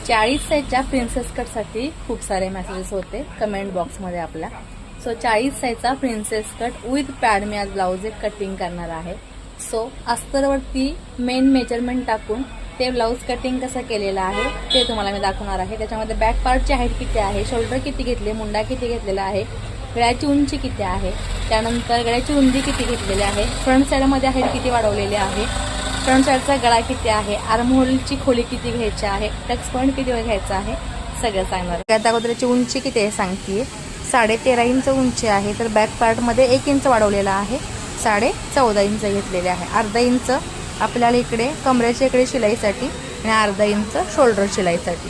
40 साईजच्या प्रिन्सेस कटसाठी खूप सारे मेसेजेस होते कमेंट बॉक्समध्ये आपल्या. सो 40 साईजचा प्रिन्सेस कट विथ पॅड मी आज ब्लाऊज एक कटिंग करणार आहे. सो अस्तरवरती मेन मेजरमेंट टाकून ते ब्लाऊज कटिंग कसं केलेलं आहे ते तुम्हाला मी दाखवणार आहे. त्याच्यामध्ये बॅक पार्टची हाईट किती आहे, शोल्डर किती घेतले, मुंडा किती घेतलेला आहे, गळ्याची उंची किती आहे, त्यानंतर गळ्याची रुंदी किती घेतलेली आहे, फ्रंट साईडमध्ये हाईट किती वाढवलेली आहे, फ्रंट साईडचा गळा किती आहे, आर्महोलची खोली किती घ्यायची आहे, टक्स पॉईंट किती घ्यायचा आहे सगळं सांगणार. त्या अगोदरची उंची किती आहे सांगते. 13.5 इंच उंची आहे, तर बॅक पार्टमध्ये 1 इंच वाढवलेला आहे, 14.5 इंच घेतलेले आहे. अर्धा इंच आपल्याला इकडे कमरेच्या इकडे शिलाईसाठी आणि अर्धा इंच शोल्डर शिलाईसाठी.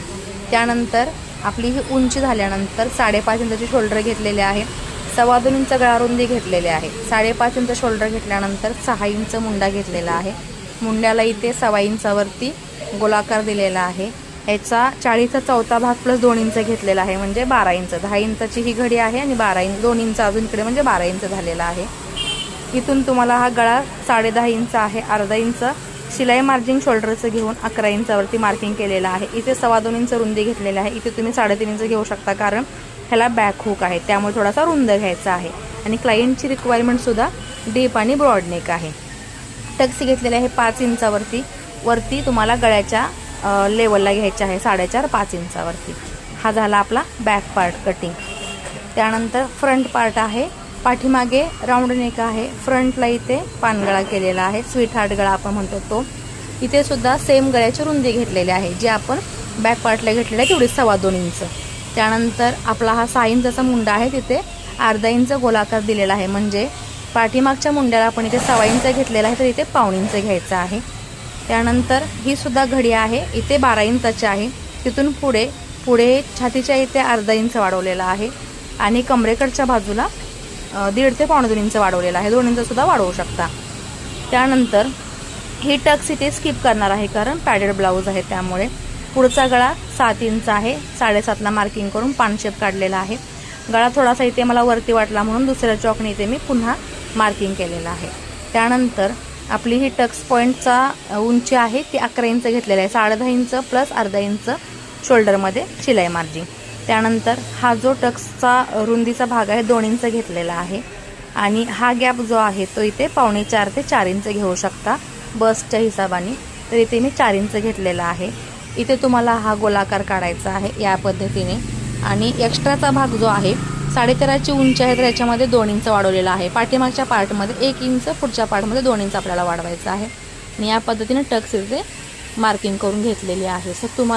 त्यानंतर आपली ही उंची झाल्यानंतर 5.5 इंचाची शोल्डर घेतलेले आहे, 2.25 इंच गळा रुंदी घेतलेले आहे, 5.5 इंच शोल्डर घेतल्यानंतर 6 इंच मुंडा घेतलेला आहे. मुंड्याला इथे 1.25 इंचावरती गोलाकार दिलेला आहे. याचा 40चा चौथा भाग प्लस 2 इंच घेतलेला आहे, म्हणजे 12 इंच. 10 इंचाची ही घडी आहे आणि 12 इंच 2 इंच अजून इकडे म्हणजे 12 इंच झालेला आहे. इथून तुम्हाला हा गळा 10.5 इंच आहे, अर्धा इंच शिलाई मार्जिन शोल्डरचं घेऊन 11 इंचावरती मार्किंग केलेलं आहे. इथे 2.25 इंच रुंदी घेतलेली आहे. इथे तुम्ही 3.5 इंच घेऊ शकता, कारण ह्याला बॅक हुक आहे त्यामुळे थोडासा रुंद घ्यायचा आहे. आणि क्लायंटची रिक्वायरमेंटसुद्धा डीप आणि ब्रॉड नेक आहे. टक्स घेतलेले आहे 5 इंचावरती. वरती तुम्हाला गळ्याच्या लेवलला घ्यायचे आहे 4.5-5 इंचावरती. हा झाला आपला बॅक पार्ट कटिंग. त्यानंतर फ्रंट पार्ट आहे. पाठीमागे राऊंड नेक आहे, फ्रंटला इथे पानगळा केलेला आहे, स्वीट हार्ट गळा आपण म्हणतो तो. इथे सुद्धा सेम गळ्याची रुंदी घेतलेली आहे, जी आपण बॅक पार्टला घेतलेली आहे तेवढी 2.25 इंच. त्यानंतर आपला हा 6 इंचाचा मुंडा आहे, तिथे अर्धा इंच गोलाकार दिलेला आहे, म्हणजे पाठीमागच्या मुंड्याला आपण इथे 1.25 इंच घेतलेला आहे, तर इथे 1.25 इंच घ्यायचा आहे. त्यानंतर ही सुद्धा घडी आहे, इथे 12 इंचाची आहे. तिथून पुढे छातीच्या इथे अर्धा इंच वाढवलेला आहे आणि कमरेकडच्या बाजूला 1.5 ते 2.25 इंच वाढवलेला आहे. 2 इंचसुद्धा वाढवू शकता. त्यानंतर ही टक्स इथे स्किप करणार आहे, कारण पॅडेड ब्लाऊज आहे त्यामुळे. पुढचा गळा 7 इंच आहे, 7.5ला मार्किंग करून पान शेप काढलेला आहे. गळा थोडासा इथे मला वरती वाटला म्हणून दुसऱ्या चॉकने इथे मी पुन्हा मार्किंग केलेलं आहे. त्यानंतर आपली ही टक्स पॉईंटचा उंची आहे ती 11 इंच घेतलेला आहे, 10.5 इंच प्लस अर्धा इंच शोल्डरमध्ये शिलाई मार्जिन. त्यानंतर हा जो टक्सचा रुंदीचा भाग आहे 2 इंच घेतलेला आहे आणि हा गॅप जो आहे तो इथे 3.25 ते 4 इंच घेऊ शकता बसच्या हिशोबाने. तर इथे मी 4 इंच घेतलेला आहे. इथे तुम्हाला हा गोलाकार काढायचा आहे या पद्धतीने. आणि एक्स्ट्राचा भाग जो आहे 13.5ची उंची आहे, तर याच्यामध्ये 2 इंच वाढवलेला आहे. पाठीमागच्या पार्टमध्ये 1 इंच, पुढच्या पार्टमध्ये 2 इंच आपल्याला वाढवायचं आहे. आणि या पद्धतीने टक्स इथे मार्किंग करून घेतलेली आहे. सो तुम्हाला